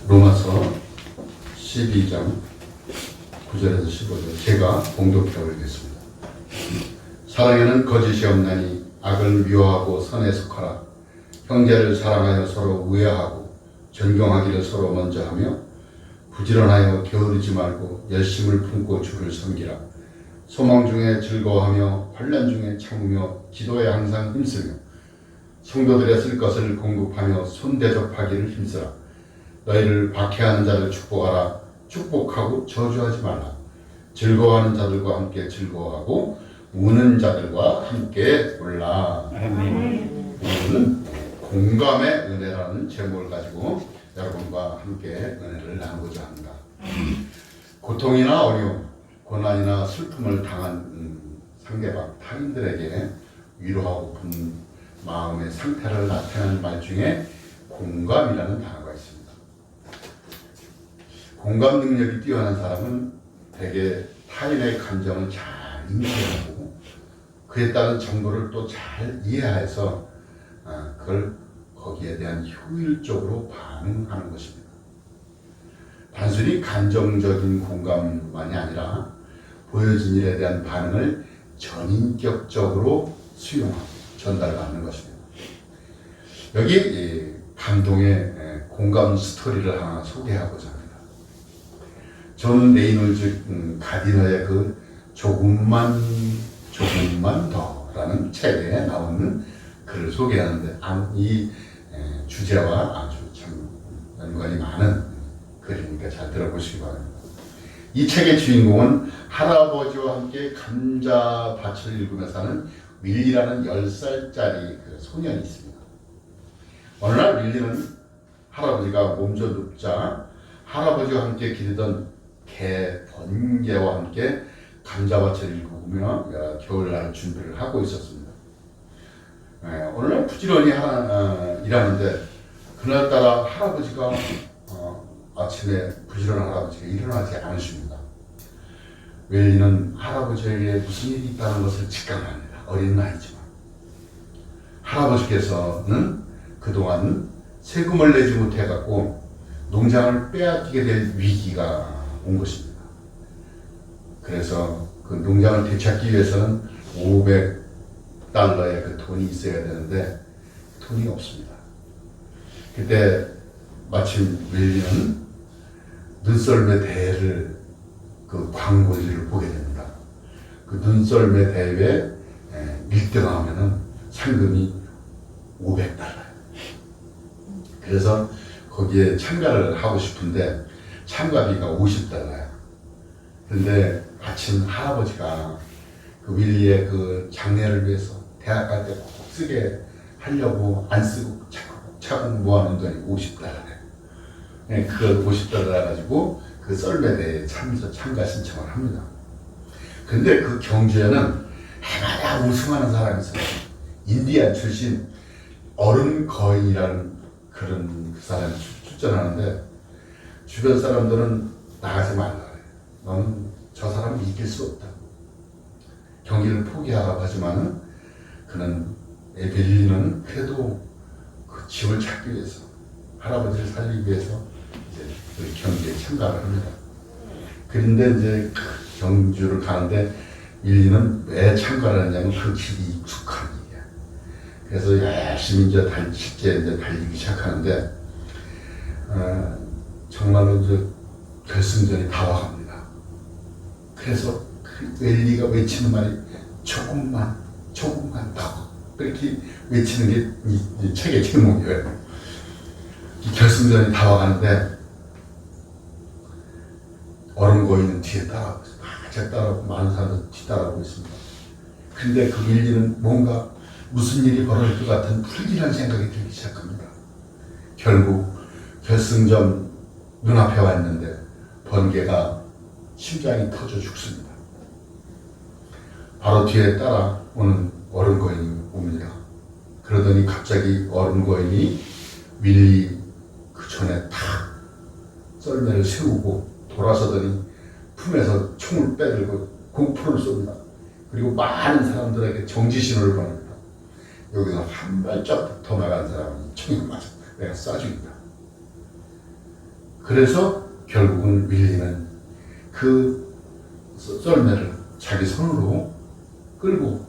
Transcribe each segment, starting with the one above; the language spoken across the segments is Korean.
로마서 12장 9절에서 15절 제가 봉독해 올리겠습니다. 사랑에는 거짓이 없나니 악을 미워하고 선에 속하라. 형제를 사랑하여 서로 우애하고 존경하기를 서로 먼저 하며 부지런하여 게으르지 말고 열심을 품고 주를 섬기라. 소망 중에 즐거워하며 환난 중에 참으며 기도에 항상 힘쓰며 성도들의 쓸 것을 공급하며 손대접하기를 힘쓰라. 너희를 박해하는 자를 축복하라. 축복하고 저주하지 말라. 즐거워하는 자들과 함께 즐거워하고 우는 자들과 함께 울라. 오늘은 공감의 은혜라는 제목을 가지고 여러분과 함께 은혜를 나누고자 합니다. 고통이나 어려움, 고난이나 슬픔을 당한 상대방, 타인들에게 위로하고픈 마음의 상태를 나타내는 말 중에 공감이라는 단어가 있습니다. 공감 능력이 뛰어난 사람은 대개 타인의 감정을 잘 인지하고 그에 따른 정보를 또 잘 이해해서 그걸 거기에 대한 효율적으로 반응하는 것입니다. 단순히 감정적인 공감만이 아니라 보여진 일에 대한 반응을 전인격적으로 수용하고 전달받는 것입니다. 여기 감동의 공감 스토리를 하나 소개하고자 합니다. 존 레이놀즈 가디너의 그 조금만 더라는 책에 나오는 글을 소개하는데 이 주제와 아주 참 연관이 많은 글이니까 잘 들어보시기 바랍니다. 이 책의 주인공은 할아버지와 함께 감자밭을 일구며 사는 윌리라는 10살짜리 그 소년이 있습니다. 어느 날 윌리는 할아버지가 몸져 눕자 할아버지와 함께 기르던 개 번개와 함께 감자밭을 일구며 겨울날 준비를 하고 있었습니다. 오늘날 부지런히 일하는데 그날따라 할아버지가 아침에 부지런한 할아버지가 일어나지 않으십니다. 웰리는 할아버지에게 무슨 일이 있다는 것을 직감합니다. 어린 나이지만 할아버지께서는 그동안 세금을 내지 못해갖고 농장을 빼앗기게 될 위기가 온 것입니다. 그래서 그 농장을 되찾기 위해서는 $500의 그 돈이 있어야 되는데 돈이 없습니다. 그때 마침 윌리는 눈썰매 대회를 그 광고지를 보게 됩니다. 그 눈썰매 대회에 1등하면은 상금이 $500. 그래서 거기에 참가를 하고 싶은데 참가비가 $50. 그런데 마침 할아버지가 그 윌리의 그 장래를 위해서 대학 갈 때 꼭 쓰게 하려고 안 쓰고 차곡차곡 모아놓은 돈이 $50. 그 $50 가지고 그 썰매대회에 참가 신청을 합니다. 근데 그 경주에는 해마다 우승하는 사람이 있어요. 인디안 출신 어른 거인이라는 그런 그 사람이 출전하는데 주변 사람들은 나가지 말라 그래요. 너는 저 사람을 이길 수 없다. 경기를 포기하라고 하지만은 그는 윌리는 그래도 그 집을 찾기 위해서 할아버지를 살리기 위해서 이제 그 경기에 참가를 합니다. 그런데 이제 그 경주를 가는데 윌리는 왜 참가를 하냐면 그 길이 익숙한 일이야. 그래서 열심히 이제 달리기 시작하는데 정말로 이제 결승전이 다가갑니다. 그래서 그 윌리가 외치는 말이 조금만 더 그렇게 외치는 게 이 책의 제목이에요. 이 결승전이 다가가는데 어른 고인은 뒤에 따라오고 있어요. 제 따라오고 많은 사람들 뒤따라오고 있습니다. 근데 그 윌리는 뭔가 무슨 일이 벌어질 것 같은 불길한 생각이 들기 시작합니다. 결국 결승전 눈앞에 왔는데 번개가 심장이 터져 죽습니다. 바로 뒤에 따라오는 어른 거인이 옵니다. 그러더니 갑자기 어른 거인이 윌리 그 전에 탁 썰매를 세우고 돌아서더니 품에서 총을 빼들고 공포를 쏩니다. 그리고 많은 사람들에게 정지 신호를 보냅니다. 여기서 한 발짝 더 나간 사람은 총을 맞아 내가 쏴줍니다. 그래서 결국은 윌리는 그 썰매를 자기 손으로 끌고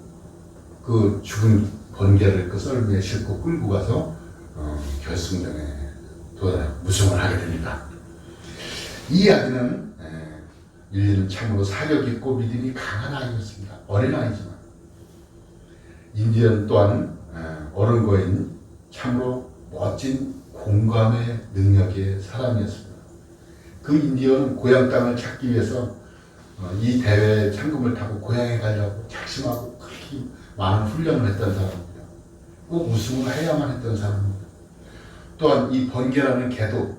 그 죽은 번개를 그 썰매에 싣고 끌고 가서 결승전에 우승을 하게 됩니다. 이 이야기는 윌리는 참으로 사력 있고 믿음이 강한 아이였습니다. 어린 아이지만 인디언 또한 어른거인 참으로 멋진 공감의 능력의 사람이었습니다. 그 인디언은 고향 땅을 찾기 위해서 이 대회에 상금을 타고 고향에 가려고 작심하고 그렇게 많은 훈련을 했던 사람입니다. 꼭 우승을 해야만 했던 사람입니다. 또한 이 번개라는 개도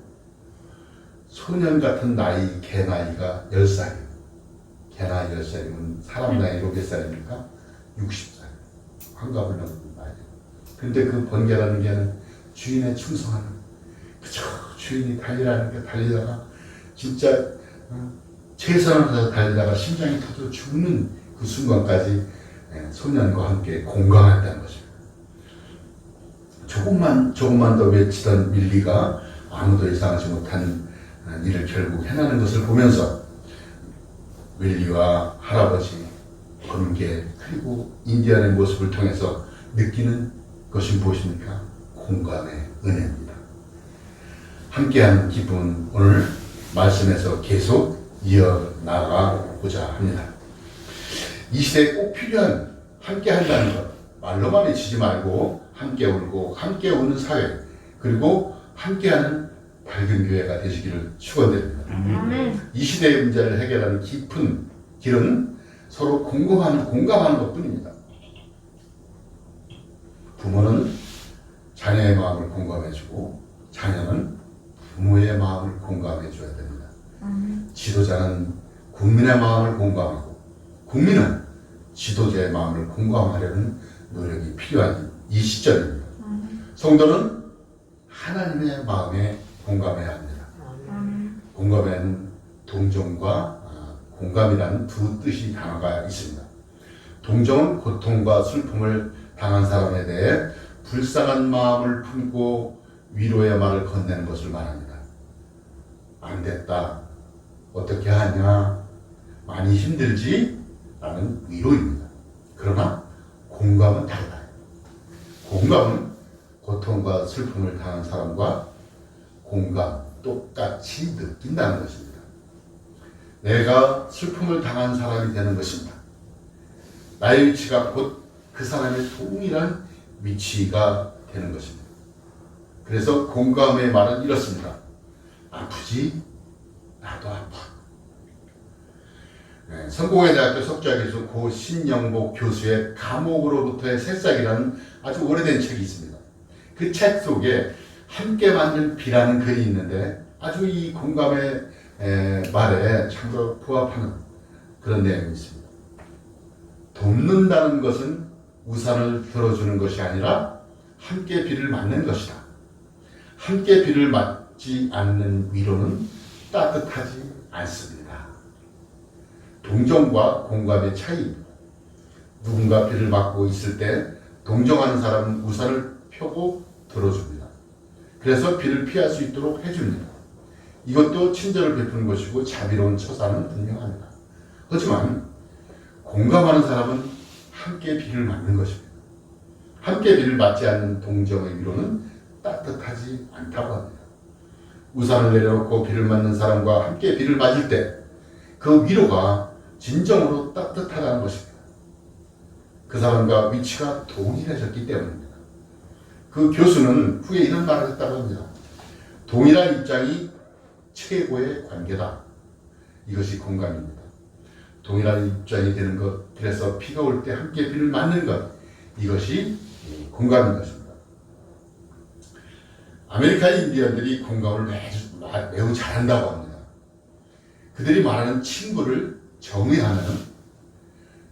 소년 같은 나이, 개 나이가 10살이에요. 개 나이 10살이면 사람 나이로 몇 살입니까? 60살. 환갑을 넘는 나이에요. 근데 그 번개라는 개는 주인에 충성하는, 그저 주인이 달리다가 진짜 최선을 다해서 달리다가 심장이 터져 죽는 그 순간까지 소년과 함께 공감했다는 것입니다. 조금만 더 외치던 윌리가 아무도 예상하지 못한 일을 결국 해내는 것을 보면서 윌리와 할아버지, 번개, 그리고 인디언의 모습을 통해서 느끼는 것이 무엇입니까? 공감의 은혜입니다. 함께하는 기분, 오늘 말씀에서 계속 이어나가고자 합니다. 이 시대에 꼭 필요한 함께한다는 것, 말로만 외치지 말고 함께 울고 함께 우는 사회, 그리고 함께하는 밝은 교회가 되시기를 축원드립니다. 이 시대의 문제를 해결하는 깊은 길은 서로 공감하는 것뿐입니다. 부모는 자녀의 마음을 공감해주고 자녀는 부모의 마음을 공감해줘야 됩니다. 지도자는 국민의 마음을 공감하고 국민은 지도자의 마음을 공감하려는 노력이 필요한 이 시점입니다. 성도는 하나님의 마음에 공감해야 합니다. 공감에는 동정과 공감이라는 두 뜻이 단어가 있습니다. 동정은 고통과 슬픔을 당한 사람에 대해 불쌍한 마음을 품고 위로의 말을 건네는 것을 말합니다. 안 됐다, 어떻게 하냐, 많이 힘들지? 라는 위로입니다. 그러나 공감은 다르다. 공감은 고통과 슬픔을 당한 사람과 똑같이 느낀다는 것입니다. 내가 슬픔을 당한 사람이 되는 것입니다. 나의 위치가 곧 그 사람의 동일한 위치가 되는 것입니다. 그래서 공감의 말은 이렇습니다. 아프지? 나도 아파. 성공회대학교 석좌교수 고 신영복 교수의 감옥으로부터의 새싹이라는 아주 오래된 책이 있습니다. 그 책 속에 함께 만든 비라는 글이 있는데 아주 이 공감의 말에 참으로 부합하는 그런 내용이 있습니다. 돕는다는 것은 우산을 들어주는 것이 아니라 함께 비를 맞는 것이다. 함께 비를 맞지 않는 위로는 따뜻하지 않습니다. 동정과 공감의 차이입니다. 누군가 비를 맞고 있을 때 동정하는 사람은 우산을 펴고 들어줍니다. 그래서 비를 피할 수 있도록 해줍니다. 이것도 친절을 베푸는 것이고 자비로운 처사는 분명합니다. 하지만 공감하는 사람은 함께 비를 맞는 것입니다. 함께 비를 맞지 않는 동정의 위로는 따뜻하지 않다고 합니다. 우산을 내려놓고 비를 맞는 사람과 함께 비를 맞을 때 그 위로가 진정으로 따뜻하다는 것입니다. 그 사람과 위치가 동일해졌기 때문입니다. 그 교수는 후에 이런 말을 했다고 합니다. 동일한 입장이 최고의 관계다. 이것이 공감입니다. 동일한 입장이 되는 것, 그래서 비가 올 때 함께 비를 맞는 것, 이것이 공감인 것입니다. 아메리카 인디언들이 공감을 매우 잘한다고 합니다. 그들이 말하는 친구를 정의하는,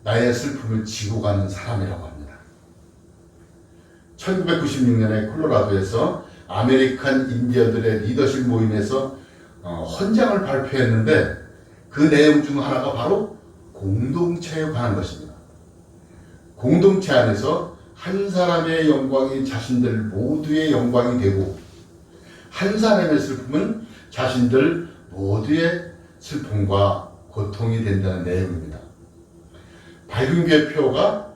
나의 슬픔을 지고 가는 사람이라고 합니다. 1996년에 콜로라도에서 아메리칸 인디언들의 리더십 모임에서 헌장을 발표했는데 그 내용 중 하나가 바로 공동체에 관한 것입니다. 공동체 안에서 한 사람의 영광이 자신들 모두의 영광이 되고 한 사람의 슬픔은 자신들 모두의 슬픔과 고통이 된다는 내용입니다. 밝은 교회 표가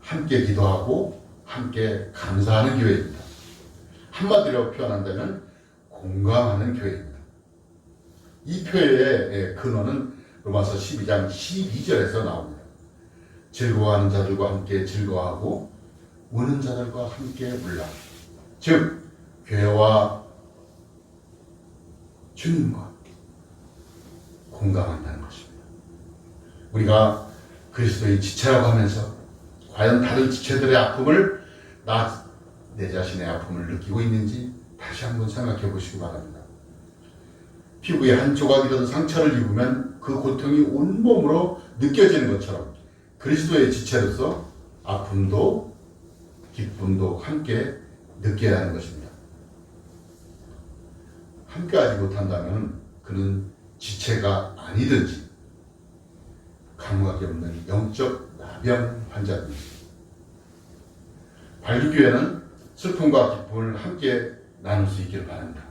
함께 기도하고 함께 감사하는 교회입니다. 한마디로 표현한다면 공감하는 교회입니다. 이 표의 근원은 로마서 12장 12절에서 나옵니다. 즐거워하는 자들과 함께 즐거워하고 우는 자들과 함께 울라. 즉 교회와 주님과 공감한다는 것입니다. 우리가 그리스도의 지체라고 하면서 과연 다른 지체들의 아픔을 내 자신의 아픔을 느끼고 있는지 다시 한번 생각해 보시기 바랍니다. 피부의 한 조각이라도 상처를 입으면 그 고통이 온몸으로 느껴지는 것처럼 그리스도의 지체로서 아픔도 기쁨도 함께 느껴야 하는 것입니다. 함께하지 못한다면 그는 지체가 아니든지 감각이 없는 영적 나병 환자입니다. 발기교회는 슬픔과 기쁨을 함께 나눌 수 있기를 바랍니다.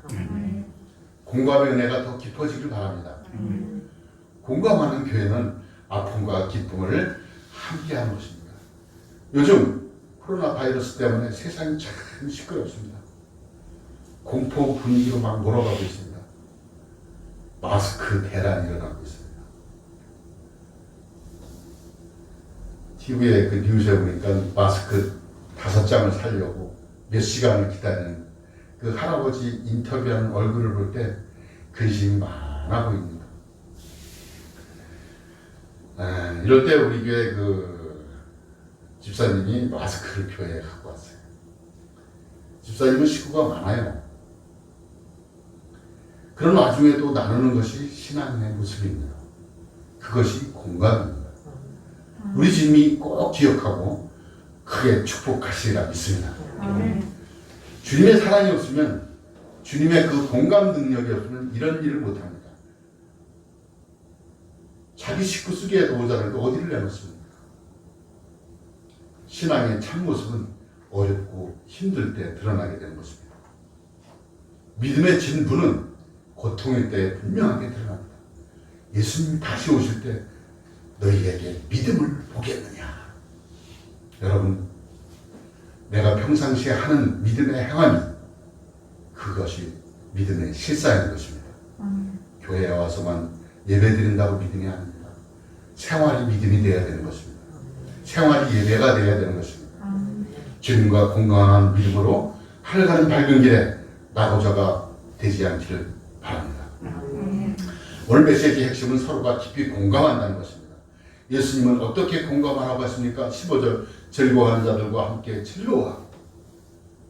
공감의 은혜가 더 깊어지길 바랍니다. 공감하는 교회는 아픔과 기쁨을 함께하는 것입니다. 요즘 코로나 바이러스 때문에 세상이 참 시끄럽습니다. 공포 분위기로 막 몰아가고 있습니다. 마스크 대란이 일어나고 있습니다. TV에 그 뉴스에 보니까 마스크 5장을 사려고 몇 시간을 기다리는 그 할아버지 인터뷰하는 얼굴을 볼 때 근심이 많아 보입니다. 이럴 때 우리 교회 그 집사님이 마스크를 교회에 갖고 왔어요. 집사님은 식구가 많아요. 그런 와중에도 나누는 것이 신앙의 모습입니다. 그것이 공감입니다. 우리 주님이 꼭 기억하고 크게 축복하시리라 믿습니다. 주님의 사랑이 없으면, 주님의 그 공감 능력이 없으면 이런 일을 못합니다. 자기 식구 쓰기에 도우자를 어디를 내놓습니까? 신앙의 참모습은 어렵고 힘들 때 드러나게 되는 것입니다. 믿음의 진부는 고통의 때에 분명하게 드러납니다. 예수님이 다시 오실 때 너희에게 믿음을 보겠느냐. 여러분, 내가 평상시에 하는 믿음의 행함이 그것이 믿음의 실상인 것입니다. 교회에 와서만 예배드린다고 믿음이 아닙니다. 생활이 믿음이 되어야 되는 것입니다. 생활이 예배가 되어야 되는 것입니다. 주님과 건강한 믿음으로 하늘가는 밝은 길에 나고자가 되지 않기를 바랍니다. 오늘 메시지의 핵심은 서로가 깊이 공감한다는 것입니다. 예수님은 어떻게 공감하라고 했습니까? 15절 즐거워하는 자들과 함께 즐거워하고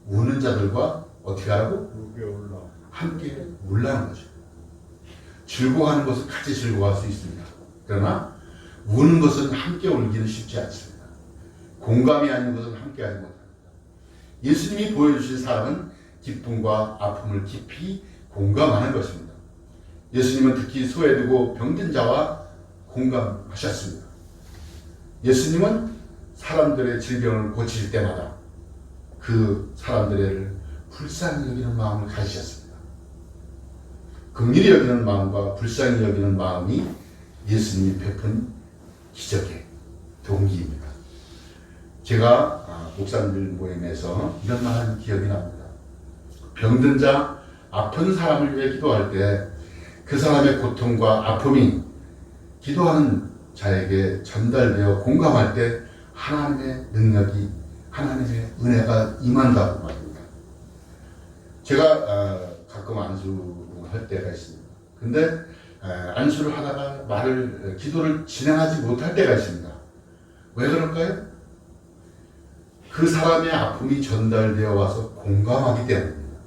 우는 자들과 어떻게 하라고? 함께 울라는 거죠. 즐거워하는 것은 같이 즐거워할 수 있습니다. 그러나 우는 것은 함께 울기는 쉽지 않습니다. 공감이 아닌 것은 함께하지 못합니다. 예수님이 보여주신 사람은 기쁨과 아픔을 깊이 공감하는 것입니다. 예수님은 특히 소외되고 병든 자와 공감하셨습니다. 예수님은 사람들의 질병을 고칠 때마다 그 사람들을 불쌍히 여기는 마음을 가지셨습니다. 긍휼히 여기는 마음과 불쌍히 여기는 마음이 예수님이 베푼 기적의 동기입니다. 제가 목사님들 모임에서 이런 말하는 기억이 납니다. 병든 자, 아픈 사람을 위해 기도할 때 그 사람의 고통과 아픔이 기도하는 자에게 전달되어 공감할 때 하나님의 능력이, 하나님의 은혜가 임한다고 말입니다. 제가 가끔 안수할 때가 있습니다. 근데 안수를 하다가 기도를 진행하지 못할 때가 있습니다. 왜 그럴까요? 그 사람의 아픔이 전달되어 와서 공감하기 때문입니다.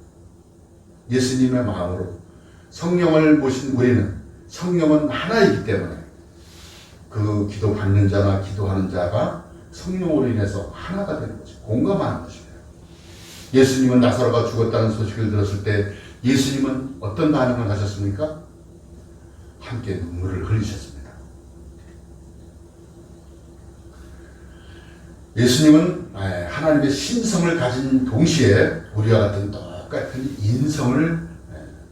예수님의 마음으로 성령을 모신 우리는 성령은 하나이기 때문에 그 기도 받는 자나 기도하는 자가 성령으로 인해서 하나가 되는 거죠. 공감하는 것입니다. 예수님은 나사로가 죽었다는 소식을 들었을 때 예수님은 어떤 반응을 하셨습니까? 함께 눈물을 흘리셨습니다. 예수님은 하나님의 신성을 가진 동시에 우리와 같은 똑같은 인성을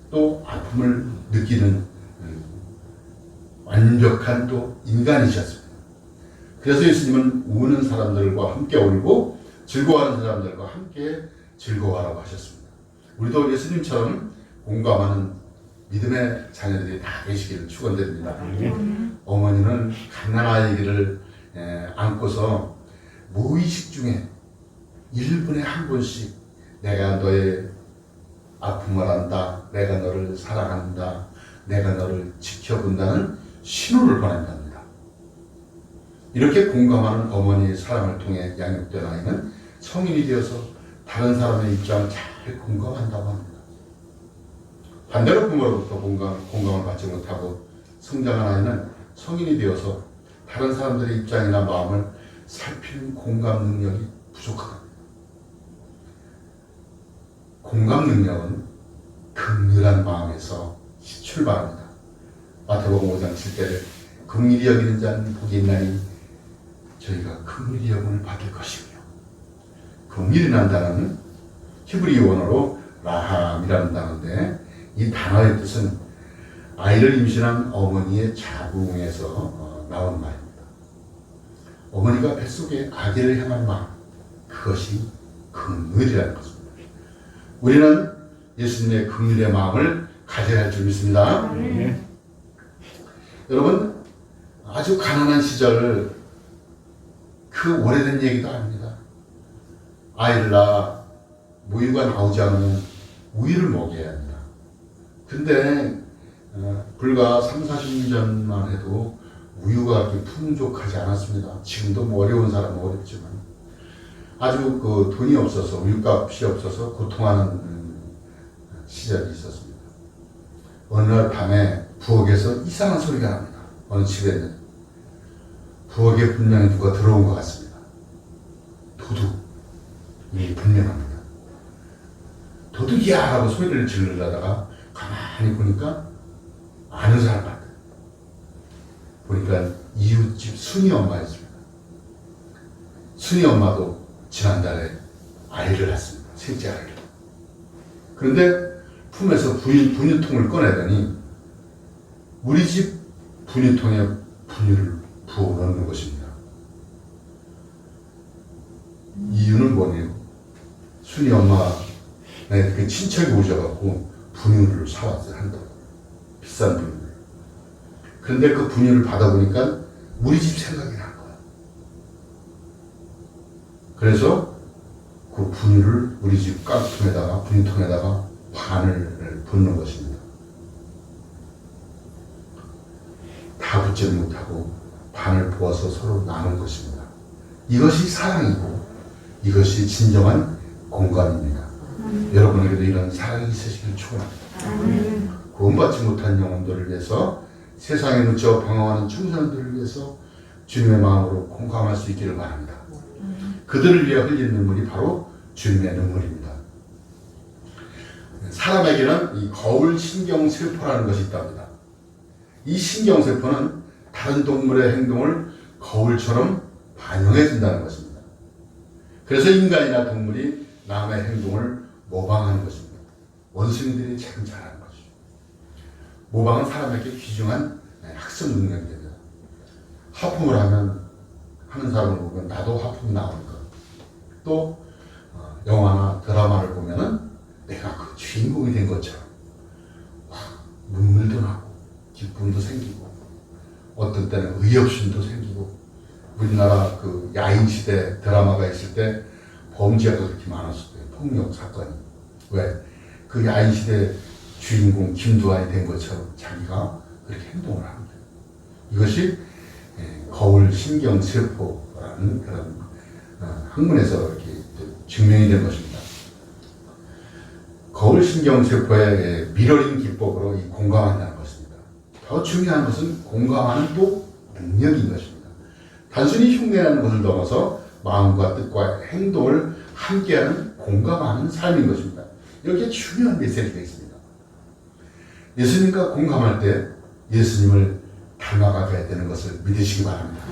또 아픔을 느끼는 완벽한 또 인간이셨습니다. 그래서 예수님은 우는 사람들과 함께 울고 즐거워하는 사람들과 함께 즐거워하라고 하셨습니다. 우리도 예수님처럼 공감하는 믿음의 자녀들이 다 되시기를 축원드립니다. 어머니는 갓난아기를 안고서 무의식 중에 1분에 한 번씩 내가 너의 아픔을 안다, 내가 너를 사랑한다, 내가 너를 지켜본다는 신호를 보낸답니다. 이렇게 공감하는 어머니의 사랑을 통해 양육된 아이는 성인이 되어서 다른 사람의 입장을 잘 공감한다고 합니다. 반대로 부모로부터 공감을 받지 못하고 성장한 아이는 성인이 되어서 다른 사람들의 입장이나 마음을 살피는 공감 능력이 부족합니다. 공감 능력은 긍휼한 마음에서 출발합니다. 마태복음 5장 7절에 긍휼히 여기는 자는 복이 있나니 저희가 긍휼히 여김을 받을 것이며, 긍휼이라는 단어는 히브리 원어로 라함이라는 단어인데 이 단어의 뜻은 아이를 임신한 어머니의 자궁에서 나온 말입니다. 어머니가 뱃속에 아기를 향한 마음, 그것이 긍휼이라는 것입니다. 우리는 예수님의 긍휼의 마음을 가져야 할 줄 믿습니다. 여러분, 아주 가난한 시절, 그 오래된 얘기도 아닙니다. 아이를 낳아 모유가 나오지 않으면 우유를 먹여야 합니다. 근데 불과 3, 40년 전만 해도 우유가 그렇게 풍족하지 않았습니다. 지금도 뭐 어려운 사람은 어렵지만 아주 그 돈이 없어서, 우유값이 없어서 고통하는 시절이 있었습니다. 어느 날 밤에 부엌에서 이상한 소리가 납니다. 어느 집에는 부엌에 분명히 누가 들어온 것 같습니다. 도둑이 분명합니다. 도둑이야! 라고 소리를 지르려다가 가만히 보니까 아는 사람 같아요. 보니까 이웃집 순이 엄마였습니다. 순이 엄마도 지난달에 아이를 낳았습니다. 셋째 아이를. 그런데 품에서 분유통을 꺼내더니 우리 집 분유통에 분유를 부어 넣는 것입니다. 이유는 뭐냐고? 순이 엄마의 그 친척이 오셔갖고 분유를 사왔어요. 한다고. 비싼 분유를. 그런데 그 분유를 받아보니까 우리 집 생각이 난 거야. 그래서 그 분유를 우리 집 깡통에다가, 분유통에다가 반을 붓는 것입니다. 다 붓지 못하고 반을 부어서 서로 나눈 것입니다. 이것이 사랑이고 이것이 진정한 공감입니다. 여러분에게도 이런 사랑이 있으시길 축원합니다. 구원받지 못한 영혼들을 위해서, 세상에 묻혀 방황하는 청소년들을 위해서 주님의 마음으로 공감할 수 있기를 바랍니다. 그들을 위해 흘린 눈물이 바로 주님의 눈물입니다. 사람에게는 이 거울 신경세포라는 것이 있답니다. 이 신경세포는 다른 동물의 행동을 거울처럼 반영해 준다는 것입니다. 그래서 인간이나 동물이 남의 행동을 모방하는 것입니다. 원숭이들이 참 잘하는 것이죠. 모방은 사람에게 귀중한 학습 능력이 됩니다. 하품을 하는 사람을 보면 나도 하품이 나오니까, 또 영화나 드라마를 보면은 내가 그 주인공이 된 것처럼 눈물도 나고 기쁨도 생기고, 어떤 때는 의협심도 생기고. 우리나라 그 야인시대 드라마가 있을 때 범죄가 그렇게 많았을 때, 폭력 사건이. 왜? 그 야인시대 주인공 김두한이 된 것처럼 자기가 그렇게 행동을 합니다. 이것이 거울 신경세포라는 그런 학문에서 이렇게 증명이 된 것입니다. 거울 신경세포의 미러링 기법으로 이 공감한다는 것입니다. 더 중요한 것은 공감하는 또 능력인 것입니다. 단순히 흉내내는 것을 넘어서 마음과 뜻과 행동을 함께하는 공감하는 삶인 것입니다. 이렇게 중요한 메시지가 있습니다. 예수님과 공감할 때 예수님을 닮아가게 되는 것을 믿으시기 바랍니다.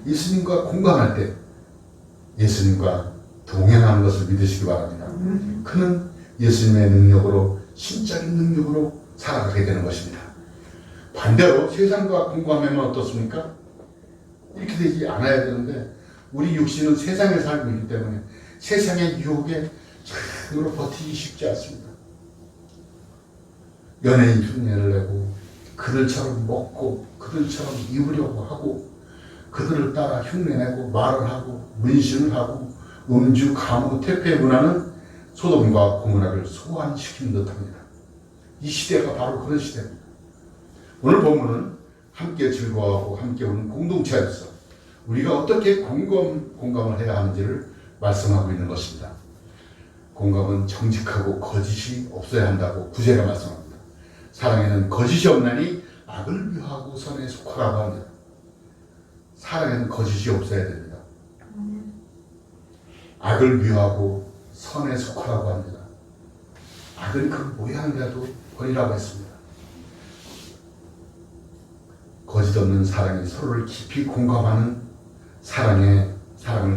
예수님과 공감할 때 예수님과 동행하는 것을 믿으시기 바랍니다. 그는 예수님의 능력으로, 신적인 능력으로 살아가게 되는 것입니다. 반대로 세상과 공감하면 어떻습니까? 이렇게 되지 않아야 되는데 우리 육신은 세상에 살고 있기 때문에 세상의 유혹에 참으로 버티기 쉽지 않습니다. 연예인 흉내를 내고 그들처럼 먹고 그들처럼 입으려고 하고 그들을 따라 흉내내고 말을 하고 문신을 하고 음주, 가무, 퇴폐 문화는 소돔과 고모라를 소환시킨 듯합니다. 이 시대가 바로 그런 시대입니다. 오늘 본문은 함께 즐거워하고 함께 우는 공동체에서 우리가 어떻게 공감을 해야 하는지를 말씀하고 있는 것입니다. 공감은 정직하고 거짓이 없어야 한다고 구제가 말씀합니다. 사랑에는 거짓이 없나니 악을 미워하고 선에 속하라고 합니다. 사랑에는 거짓이 없어야 됩니다. 악을 미워하고 선에 속하라고 합니다. 악은 그 모양이라도 버리라고 했습니다. 거짓 없는 사랑이 서로를 깊이 공감하는 사랑을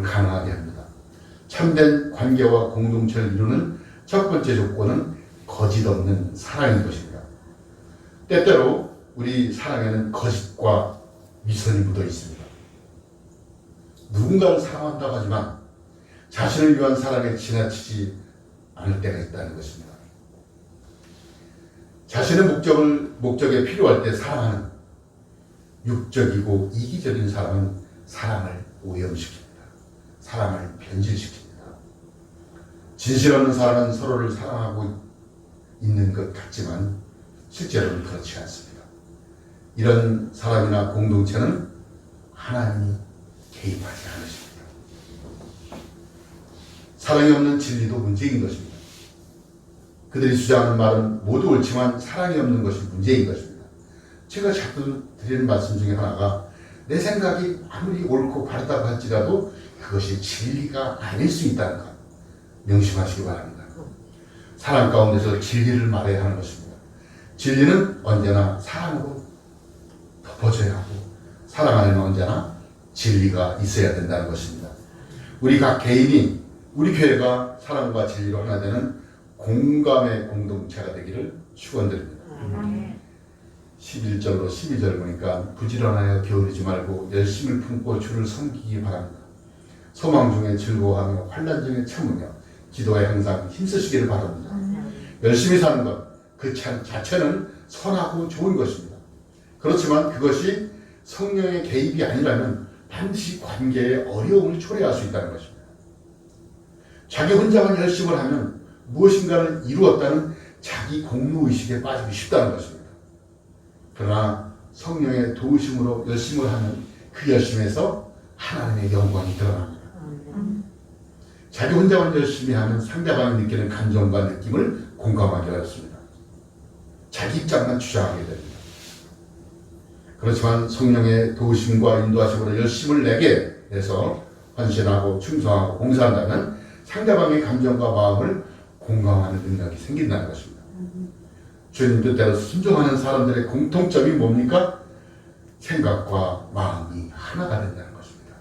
가능하게 합니다. 참된 관계와 공동체를 이루는 첫 번째 조건은 거짓 없는 사랑인 것입니다. 때때로 우리 사랑에는 거짓과 위선이 묻어 있습니다. 누군가를 사랑한다고 하지만 자신을 위한 사랑에 지나치지 않을 때가 있다는 것입니다. 자신의 목적에 필요할 때 사랑하는 육적이고 이기적인 사람은 사랑을 오염시킵니다. 사랑을 변질시킵니다. 진실 없는 사람은 서로를 사랑하고 있는 것 같지만 실제로는 그렇지 않습니다. 이런 사람이나 공동체는 하나님이 개입하지 않으십니다. 사랑이 없는 진리도 문제인 것입니다. 그들이 주장하는 말은 모두 옳지만 사랑이 없는 것이 문제인 것입니다. 제가 자꾸 드리는 말씀 중에 하나가 내 생각이 아무리 옳고 바르다고 할지라도 그것이 진리가 아닐 수 있다는 것 명심하시기 바랍니다. 사랑 가운데서 진리를 말해야 하는 것입니다. 진리는 언제나 사랑으로 덮어져야 하고 사랑 안에는 언제나 진리가 있어야 된다는 것입니다. 우리 각 개인이 우리 교회가 사랑과 진리로 하나 되는 공감의 공동체가 되기를 축원드립니다. 11절로 12절 보니까 부지런하여 게으르지 말고 열심을 품고 주를 섬기기 바랍니다. 소망 중에 즐거워하며 환난 중에 참으며 기도에 항상 힘쓰시기를 바랍니다. 열심히 사는 것 그 자체는 선하고 좋은 것입니다. 그렇지만 그것이 성령의 개입이 아니라면 반드시 관계에 어려움을 초래할 수 있다는 것입니다. 자기 혼자만 열심을 하면 무엇인가를 이루었다는 자기 공로의식에 빠지기 쉽다는 것입니다. 그러나 성령의 도우심으로 열심을 하는 그 열심에서 하나님의 영광이 드러납니다. 자기 혼자만 열심히 하면 상대방이 느끼는 감정과 느낌을 공감하기 어렵습니다. 자기 입장만 주장하게 됩니다. 그렇지만 성령의 도우심과 인도하심으로 열심을 내게 해서 헌신하고 충성하고 봉사한다면 상대방의 감정과 마음을 공감하는 능력이 생긴다는 것입니다. 주님 뜻대로 순종하는 사람들의 공통점이 뭡니까? 생각과 마음이 하나가 된다는 것입니다.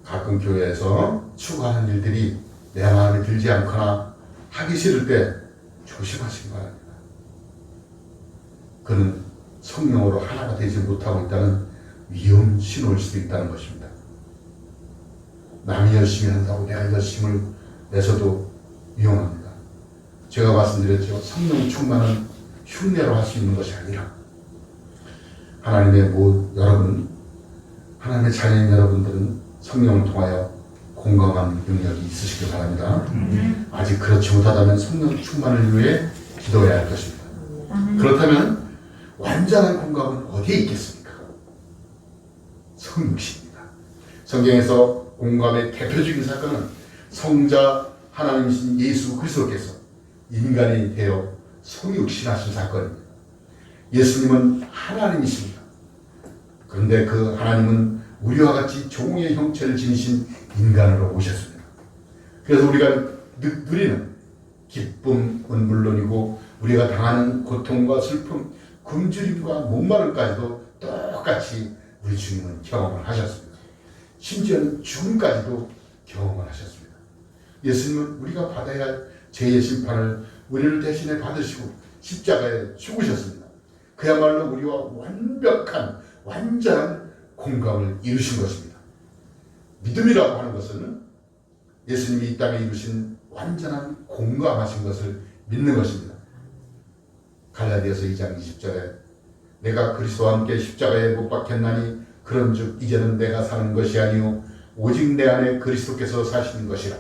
가끔 교회에서 추구하는 일들이 내 마음에 들지 않거나 하기 싫을 때 조심하시기 바랍니다. 그는 성령으로 하나가 되지 못하고 있다는 위험 신호일 수도 있다는 것입니다. 남이 열심히 한다고 내가 열심을 내서도 위험합니다. 제가 말씀드렸죠. 성령 충만은 흉내로 할 수 있는 것이 아니라 하나님의 하나님의 자녀인 여러분들은 성령을 통하여 공감하는 능력이 있으시길 바랍니다. 아직 그렇지 못하다면 성령 충만을 위해 기도해야 할 것입니다. 그렇다면 완전한 공감은 어디에 있겠습니까? 성육신입니다. 성경에서 공감의 대표적인 사건은 성자 하나님이신 예수 그리스도께서 인간이 되어 성육신하신 사건입니다. 예수님은 하나님이십니다. 그런데 그 하나님은 우리와 같이 종의 형체를 지니신 인간으로 오셨습니다. 그래서 우리가 누리는 기쁨은 물론이고 우리가 당하는 고통과 슬픔, 굶주림과 목마름까지도 똑같이 우리 주님은 경험을 하셨습니다. 심지어는 죽음까지도 경험을 하셨습니다. 예수님은 우리가 받아야 할 죄의 심판을 우리를 대신에 받으시고 십자가에 죽으셨습니다. 그야말로 우리와 완전한 공감을 이루신 것입니다. 믿음이라고 하는 것은 예수님이 이 땅에 이루신 완전한 공감하신 것을 믿는 것입니다. 갈라디아서 2장 20절에 내가 그리스도와 함께 십자가에 못 박혔나니 그런즉 이제는 내가 사는 것이 아니요 오직 내 안에 그리스도께서 사시는 것이라.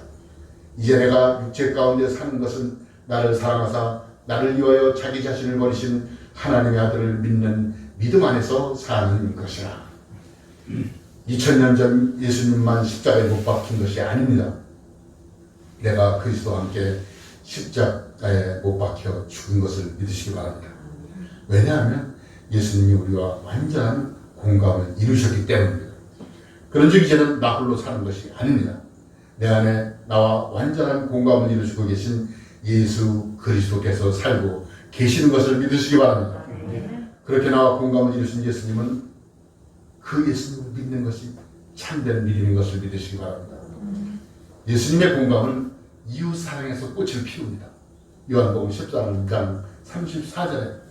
이제 내가 육체 가운데 사는 것은 나를 사랑하사 나를 위하여 자기 자신을 버리신 하나님의 아들을 믿는 믿음 안에서 사는 것이라. 2000년 전 예수님만 십자가에 못 박힌 것이 아닙니다. 내가 그리스도와 함께 십자가에 못 박혀 죽은 것을 믿으시기 바랍니다. 왜냐하면 예수님이 우리와 완전한 공감을 이루셨기 때문입니다. 그런즉 이제는 나 홀로 사는 것이 아닙니다. 내 안에 나와 완전한 공감을 이루시고 계신 예수 그리스도께서 살고 계시는 것을 믿으시기 바랍니다. 그렇게 나와 공감을 이루신 예수님은 그 예수님을 믿는 것이 참된 믿음인 것을 믿으시기 바랍니다. 예수님의 공감은 이웃 사랑에서 꽃을 피웁니다. 요한복음 14장 34절에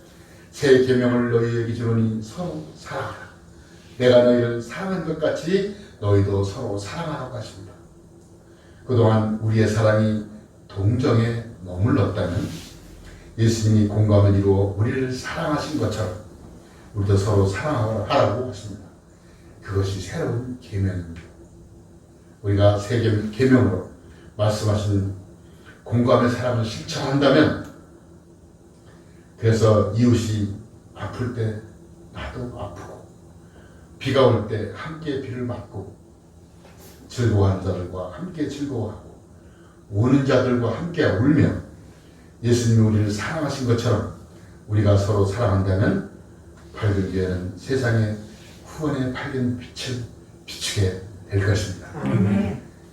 새 계명을 너희에게 주노니 서로 사랑하라. 내가 너희를 사랑한 것 같이 너희도 서로 사랑하라고 하십니다. 그동안 우리의 사랑이 동정에 머물렀다면 예수님이 공감을 이루어 우리를 사랑하신 것처럼 우리도 서로 사랑하라고 하십니다. 그것이 새로운 계명입니다. 우리가 새 계명으로 말씀하신 공감의 사랑을 실천한다면, 그래서 이웃이 아플 때 나도 아프고, 비가 올 때 함께 비를 맞고, 즐거워하는 자들과 함께 즐거워하고, 우는 자들과 함께 울며 예수님이 우리를 사랑하신 것처럼 우리가 서로 사랑한다면 밝은 교회는 세상에 후원의 밝은 빛을 비추게 될 것입니다.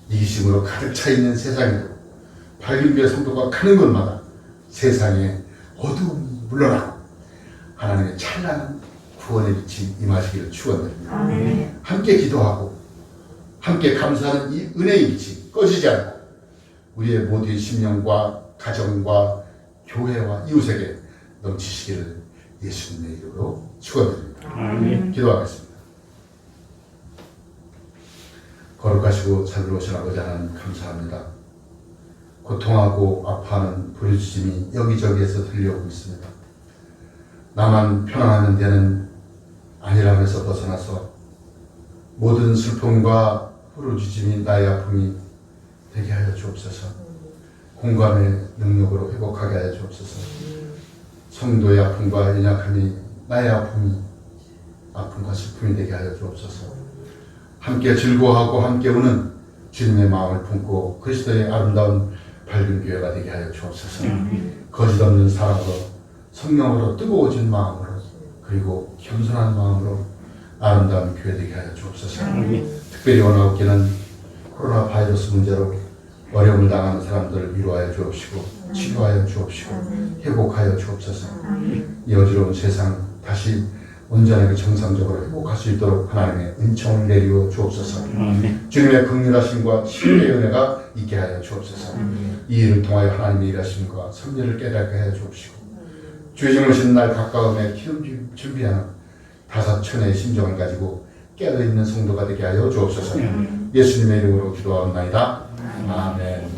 이기심으로 가득 차 있는 세상에도 밝은 교회 성도가 가는 곳마다 세상에 어두움이 물러나고 하나님의 찬란한 구원의 빛이 임하시기를 축원드립니다. 함께 기도하고 함께 감사하는 이 은혜의 빛이 꺼지지 않고 우리의 모두의 심령과 가정과 교회와 이웃에게 넘치시기를 예수님의 이름으로 축원드립니다. 기도하겠습니다. 거룩하시고 자비로우신 아버지 하나님 감사합니다. 고통하고 아파하는 부르짖음이 여기저기에서 들려오고 있습니다. 나만 편안하는 데는 아니라면서 벗어나서 모든 슬픔과 부르짖음이 나의 아픔이 되게 하여 주옵소서. 공감의 능력으로 회복하게 하여 주옵소서. 성도의 아픔과 연약함이 나의 아픔과 슬픔이 되게 하여 주옵소서. 함께 즐거워하고 함께 우는 주님의 마음을 품고 그리스도의 아름다운 밝은 교회가 되게 하여 주옵소서. 거짓 없는 사랑으로 성령으로 뜨거워진 마음으로 그리고 겸손한 마음으로 아름다운 교회 되게 하여 주옵소서. 특별히 원하옵기는 코로나 바이러스 문제로 어려움을 당하는 사람들을 위로하여 주옵시고 치료하여 주옵시고 회복하여 주옵소서. 이 어지러운 세상 다시 온전하게 정상적으로 회복할 수 있도록 하나님의 은총을 내리워 주옵소서. 주님의 긍휼하심과 치유의 은혜가 있게 하여 주옵소서. 이 일을 통하여 하나님의 일하심과 섭리를 깨닫게 하여 주옵시고 주의 오신 날 가까움에 기름 준비하는 5천의 심정을 가지고 깨어있는 성도가 되게 하여 주옵소서. 예수님의 이름으로 기도하옵나이다. 아멘.